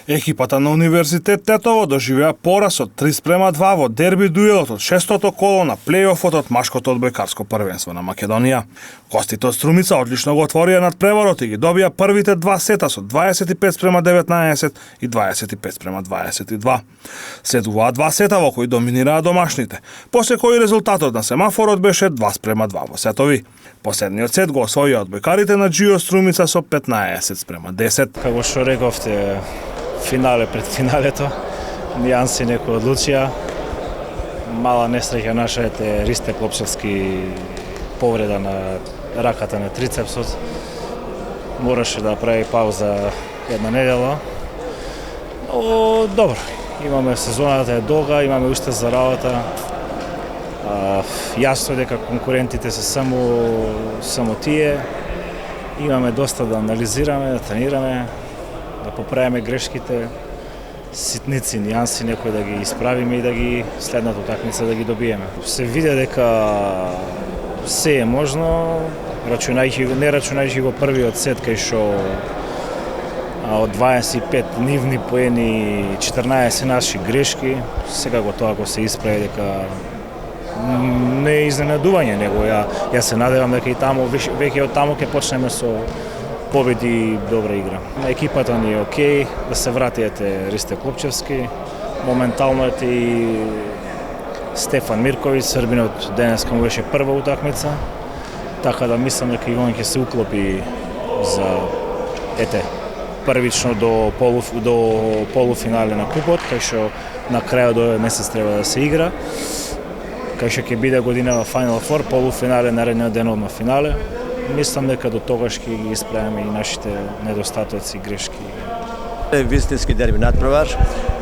Екипата на Универзитет Тетово доживеа пораз од 3:2 во дерби дуелот од 6-тото коло на плејофот од машкото одбојкарско првенство на Македонија. Гостите од Струмица одлично го отворија надпреварот и ги добија првите два сета со 25:19 и 25:22. Следуваа два сета во кои доминираа домашните, после кои резултатот на семафорот беше 2:2 во сетови. Последниот сет го освоија одбојкарите на Джио Струмица со 15:10. Како што рековте, финале пред финалето, нијанси некои одлучија. Мала несреќа наша е Ристе Клопчевски, повреда на раката на трицепсот. Мораше да прави пауза една недела. Но добро, имаме сезоната е долга, имаме уште за работа. Јасно е дека конкурентите се само тие. Имаме доста да анализираме, да тренираме, да поправиме грешките, ситници, нијанси некои да ги исправиме и да ги следната утакмица да ги добиеме. Се види дека се е можно, не рачунајќи го првиот сет кај што од 25 нивни поени 14 наши грешки, секако тоа го се исправи дека не е изненадување, него ја се надевам дека и таму веќе од таму ќе почнеме со победи и добра игра. Екипата ни е окей, да се врати Ристе Клопчевски, моментално и Стефан Мирковиќ, Србинот денеска му беше прва утакмица, така да мислам дека и он ќе се уклопи за првично до полуфинале на купот, кај што на крајот до овој месец треба да се игра, кај што ќе биде година во Final Four, полуфинале, наредниот ден одма финале. Мислам дека до тогаш ќе ги исправиме и нашите недостатоци и грешки. Вистински дерби надпревар.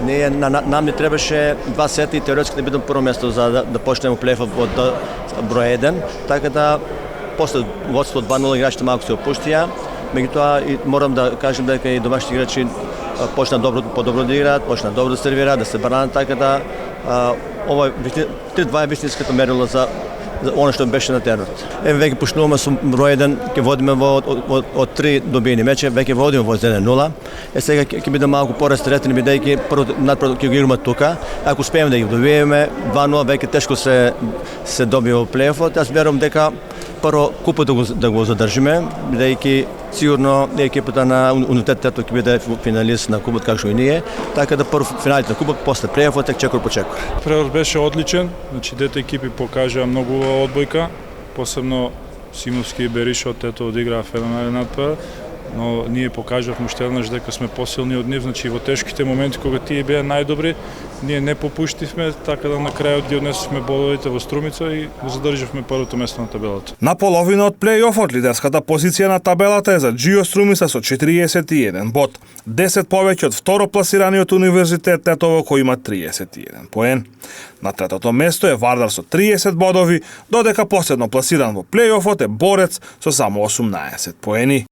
Нам не требаше два сета и теоретски да бидам прво место за да почнеме плейофот од број 1, така да после водство 2:0 играчите малку се опуштија. Меѓутоа морам да кажем дека и домашните играчи почна подобро да играат, почна добро да сервираат, да се бранат, така да това е вистинското мерило за оно што беше на теренот. Веќе почнуваме со број 1, ќе водиме од 3 добиени меча, веќе водиме во 1-0. Сега ќе биде малку порастретени бидејќи прво надпревар ќе го играме тука. Ако успееме да ги добиеме 2-0, веќе тешко се добива во плейофот. Јас верувам дека прво купот да го задржиме, бидејќи сигурно екипата на Универзитетот ќе биде финалист на купот како што и ние, така да прво финалите на купот, после плейофот чекор по чекор. Превар беше одличен, значи двете екипи покажаа многу одбојка, посебно Симовски и Беришо од Тетово одиграа феноменален надпревар, но ние покажавме уште еднаш дека сме посилни од нив, значи во тешките моменти кога тие беа најдобри, ние не попуштивме, така да на крајот ги однесовме бодовите во Струмица и го задржавме првото место на табелата. На половина од плејофот лидерската позиција на табелата е за Джио Струмица со 41 бод, 10 повеќе од второпласираниот Универзитет Тетово кој има 31 поен. На третото место е Вардар со 30 бодови, додека последно пласиран во плејофот е Борец со само 18 поени.